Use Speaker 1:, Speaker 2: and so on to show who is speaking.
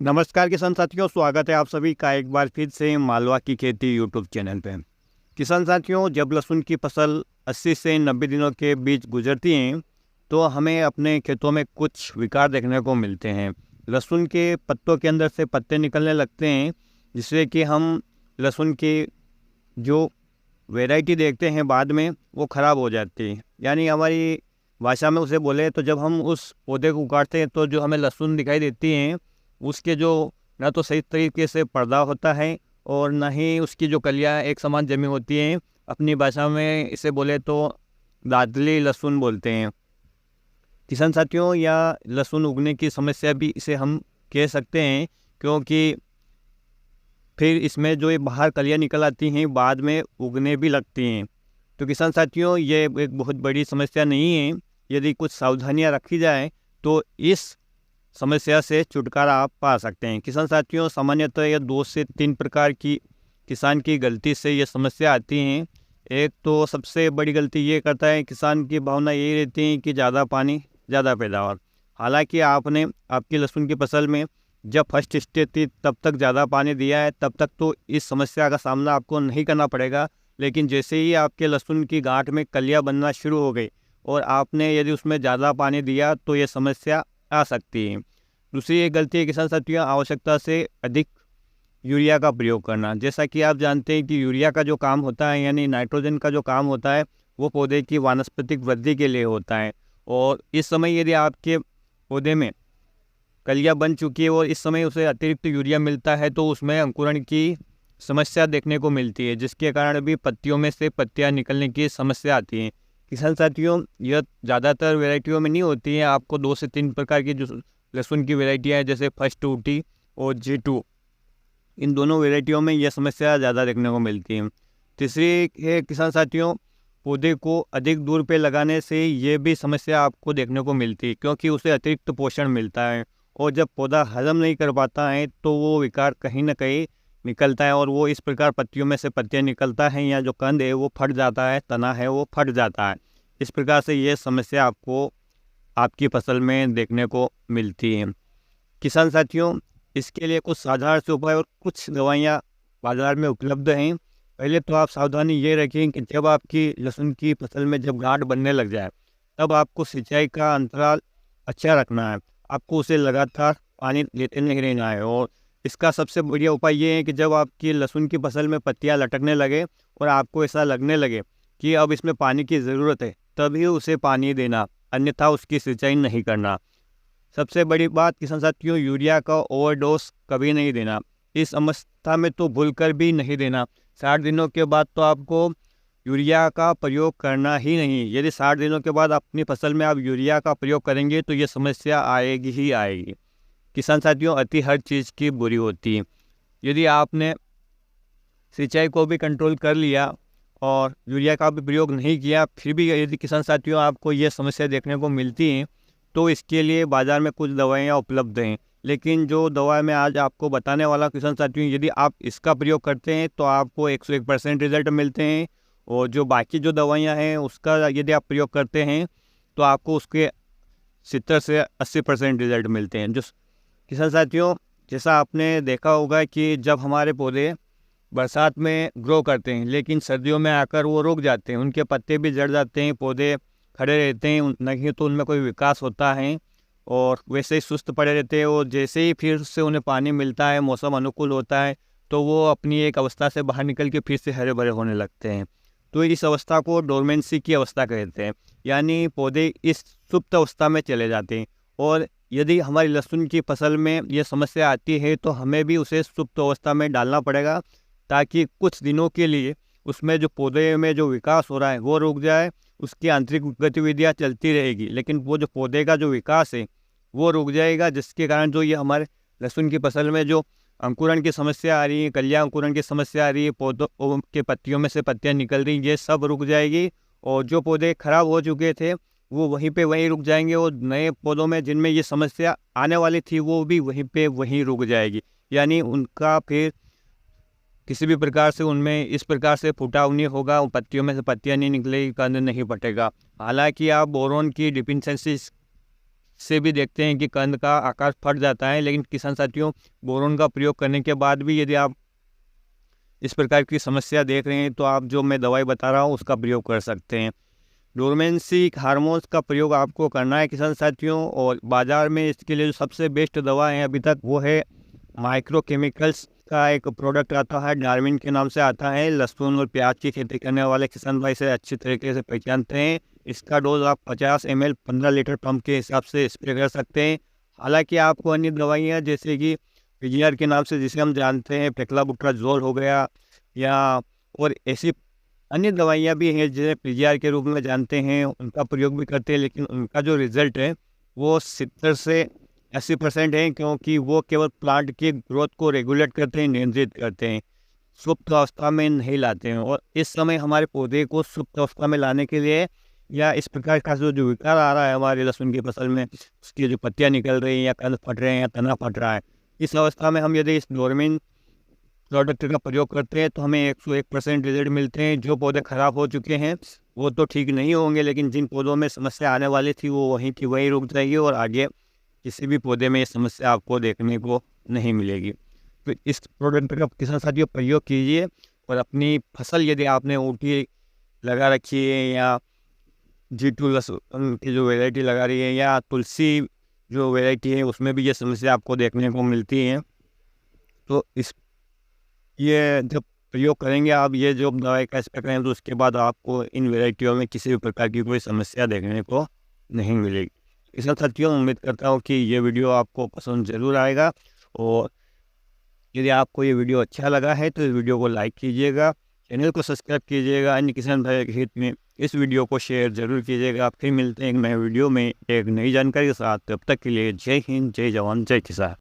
Speaker 1: नमस्कार किसान साथियों, स्वागत है आप सभी का एक बार फिर से मालवा की खेती यूट्यूब चैनल पे। किसान साथियों, जब लहसुन की फसल 80 से 90 दिनों के बीच गुजरती है तो हमें अपने खेतों में कुछ विकार देखने को मिलते हैं। लहसुन के पत्तों के अंदर से पत्ते निकलने लगते हैं, जिससे कि हम लहसुन की जो वैरायटी देखते हैं बाद में वो ख़राब हो जाती है। यानी हमारी भाषा में उसे बोले तो जब हम उस पौधे को उगाड़ते हैं तो जो हमें लहसुन दिखाई देती हैं उसके जो ना तो सही तरीके से पर्दा होता है और ना ही उसकी जो कलियां एक समान जमी होती हैं। अपनी भाषा में इसे बोले तो दादली लहसुन बोलते हैं। किसान साथियों, या लहसुन उगने की समस्या भी इसे हम कह सकते हैं, क्योंकि फिर इसमें जो ये बाहर कलियां निकल आती हैं बाद में उगने भी लगती हैं। तो किसान साथियों, ये एक बहुत बड़ी समस्या नहीं है। यदि कुछ सावधानियां रखी जाए तो इस समस्या से छुटकारा आप पा सकते हैं। किसान साथियों, सामान्यतः यह 2 से 3 प्रकार की किसान की गलती से ये समस्या आती हैं। एक तो सबसे बड़ी गलती ये करता है, किसान की भावना यही रहती है कि ज़्यादा पानी ज़्यादा पैदावार। हालांकि आपने आपकी लहसुन की फसल में जब फर्स्ट स्टेज थी तब तक ज़्यादा पानी दिया है, तब तक तो इस समस्या का सामना आपको नहीं करना पड़ेगा। लेकिन जैसे ही आपके लहसुन की गांठ में कलियां बनना शुरू हो गई और आपने यदि उसमें ज़्यादा पानी दिया तो ये समस्या आ सकती है। दूसरी एक गलती है किसान साथियों, आवश्यकता से अधिक यूरिया का प्रयोग करना। जैसा कि आप जानते हैं कि यूरिया का जो काम होता है, यानी नाइट्रोजन का जो काम होता है, वो पौधे की वानस्पतिक वृद्धि के लिए होता है। और इस समय यदि आपके पौधे में कलियां बन चुकी है और इस समय उसे अतिरिक्त यूरिया मिलता है तो उसमें अंकुरण की समस्या देखने को मिलती है, जिसके कारण भी पत्तियों में से पत्तियां निकलने की समस्या आती है। किसान साथियों, यह ज़्यादातर वेराइटियों में नहीं होती है। आपको 2 से 3 प्रकार की जो लहसुन की वेराइटियाँ हैं, जैसे फर्स्ट ऊटी और G2, इन दोनों वेराइटियों में यह समस्या ज़्यादा देखने को मिलती है। तीसरी है किसान साथियों, पौधे को अधिक दूर पे लगाने से ये भी समस्या आपको देखने को मिलती है, क्योंकि उसे अतिरिक्त पोषण मिलता है और जब पौधा हजम नहीं कर पाता है तो वो विकार कहीं ना कहीं निकलता है और वो इस प्रकार पत्तियों में से पत्तियाँ निकलता है, या जो कंद है वो फट जाता है, तना है वो फट जाता है। इस प्रकार से ये समस्या आपको आपकी फसल में देखने को मिलती है। किसान साथियों, इसके लिए कुछ साधारण से उपाय और कुछ दवाइयाँ बाजार में उपलब्ध हैं। पहले तो आप सावधानी ये रखें कि जब आपकी लहसुन की फसल में जब गांठ बनने लग जाए तब आपको सिंचाई का अंतराल अच्छा रखना है। आपको उसे लगातार पानी देते नहीं रहना है। और इसका सबसे बढ़िया उपाय ये है कि जब आपकी लहसुन की फसल में पत्तियां लटकने लगे और आपको ऐसा लगने लगे कि अब इसमें पानी की ज़रूरत है, तभी उसे पानी देना, अन्यथा उसकी सिंचाई नहीं करना। सबसे बड़ी बात किसान साथियों, यूरिया का ओवरडोज कभी नहीं देना। इस अवस्था में तो भूलकर भी नहीं देना। 60 दिनों के बाद तो आपको यूरिया का प्रयोग करना ही नहीं। यदि 60 दिनों के बाद अपनी फसल में आप यूरिया का प्रयोग करेंगे तो ये समस्या आएगी ही आएगी। किसान साथियों, अति हर चीज़ की बुरी होती है। यदि आपने सिंचाई को भी कंट्रोल कर लिया और यूरिया का भी प्रयोग नहीं किया, फिर भी यदि किसान साथियों आपको ये समस्या देखने को मिलती है तो इसके लिए बाज़ार में कुछ दवाइयाँ उपलब्ध हैं। लेकिन जो दवा मैं आज आपको बताने वाला किसान साथियों, यदि आप इसका प्रयोग करते हैं तो आपको 101% रिजल्ट मिलते हैं। और जो बाकी जो दवाइयाँ हैं उसका यदि आप प्रयोग करते हैं तो आपको उसके 70 से 80% रिजल्ट मिलते हैं। जो किसान साथियों, जैसा आपने देखा होगा कि जब हमारे पौधे बरसात में ग्रो करते हैं लेकिन सर्दियों में आकर वो रुक जाते हैं, उनके पत्ते भी झड़ जाते हैं, पौधे खड़े रहते हैं, नहीं तो उनमें कोई विकास होता है और वैसे ही सुस्त पड़े रहते हैं। और जैसे ही फिर से उन्हें पानी मिलता है, मौसम अनुकूल होता है, तो वो अपनी एक अवस्था से बाहर निकल के फिर से हरे भरे होने लगते हैं। तो इस अवस्था को डोरमेंसी की अवस्था कहते हैं, यानी पौधे इस सुप्त अवस्था में चले जाते हैं। और यदि हमारी लहसुन की फसल में ये समस्या आती है तो हमें भी उसे सुप्त अवस्था में डालना पड़ेगा, ताकि कुछ दिनों के लिए उसमें जो पौधे में जो विकास हो रहा है वो रुक जाए। उसकी आंतरिक गतिविधियाँ चलती रहेगी लेकिन वो जो पौधे का जो विकास है वो रुक जाएगा, जिसके कारण जो ये हमारे लहसुन की फसल में जो अंकुरण की समस्या आ रही है, कलियां अंकुरण की समस्या आ रही है, पौधों के पत्तियों में से पत्तियां निकल रही, ये सब रुक जाएगी। और जो पौधे खराब हो चुके थे वो वहीं पे वहीं रुक जाएंगे और नए पौधों में जिनमें ये समस्या आने वाली थी वो भी वहीं पे वहीं रुक जाएगी। यानी उनका फिर किसी भी प्रकार से उनमें इस प्रकार से फुटाव नहीं होगा, पत्तियों में से पत्तियां नहीं निकलेगी, कंद नहीं फटेगा। हालांकि आप बोरोन की डिफिशिएंसी से भी देखते हैं कि कंद का आकार फट जाता है। लेकिन किसान साथियों, बोरोन का प्रयोग करने के बाद भी यदि आप इस प्रकार की समस्या देख रहे हैं तो आप जो मैं दवाई बता रहा हूँ उसका प्रयोग कर सकते हैं। डोरमेंसी हार्मोन्स का प्रयोग आपको करना है किसान साथियों, और बाज़ार में इसके लिए जो सबसे बेस्ट दवा है अभी तक वो है माइक्रो केमिकल्स का एक प्रोडक्ट आता है, डार्विन के नाम से आता है। लहसुन और प्याज की खेती करने वाले किसान भाई से अच्छी तरीके से पहचानते हैं। इसका डोज आप 50 ml 15 लीटर पंप के हिसाब से स्प्रे कर सकते हैं। हालांकि आपको अन्य दवाइयाँ जैसे कि पीजीआर के नाम से जिसे हम जानते हैं, पेक्लाबुट्राजोल हो गया, या और ऐसी अन्य दवाइयाँ भी हैं जिन्हें पीजीआर के रूप में जानते हैं, उनका प्रयोग भी करते हैं। लेकिन उनका जो रिजल्ट है वो 70 से 80% है, क्योंकि वो केवल प्लांट की ग्रोथ को रेगुलेट करते हैं, नियंत्रित करते हैं, सुप्त अवस्था में नहीं लाते हैं। और इस समय हमारे पौधे को सुप्त अवस्था में लाने के लिए, या इस प्रकार का जो विकार आ रहा है हमारे लहसुन की फसल में, उसकी जो पत्तियाँ निकल रही हैं या कंद फट रहे हैं या तना फट रहा है, इस अवस्था में हम यदि इस डोरमेन प्रोडक्ट का प्रयोग करते हैं तो हमें 101% रिजल्ट मिलते हैं। जो पौधे खराब हो चुके हैं वो तो ठीक नहीं होंगे, लेकिन जिन पौधों में समस्या आने वाली थी वो वहीं की वहीं रुक जाएगी और आगे किसी भी पौधे में ये समस्या आपको देखने को नहीं मिलेगी। तो इस प्रोडक्ट का किसान साथियों प्रयोग कीजिए, और अपनी फसल यदि आपने ऊटी लगा रखी है या G2 लहसुन की जो वैरायटी लगा रही है या तुलसी जो वैरायटी है उसमें भी ये समस्या आपको देखने को मिलती है, तो ये जब प्रयोग करेंगे आप, ये जो दवाई का स्प्रे करेंगे, तो उसके बाद आपको इन वैरायटियों में किसी भी प्रकार की कोई समस्या देखने को नहीं मिलेगी। किसान साथियों, उम्मीद करता हूँ कि ये वीडियो आपको पसंद ज़रूर आएगा, और यदि आपको ये वीडियो अच्छा लगा है तो इस वीडियो को लाइक कीजिएगा, चैनल को सब्सक्राइब कीजिएगा, अन्य किसान भाई के हित में इस वीडियो को शेयर ज़रूर कीजिएगा। फिर मिलते हैं एक नए वीडियो में एक नई जानकारी के साथ। तब तक के लिए जय हिंद, जय जवान, जय किसान।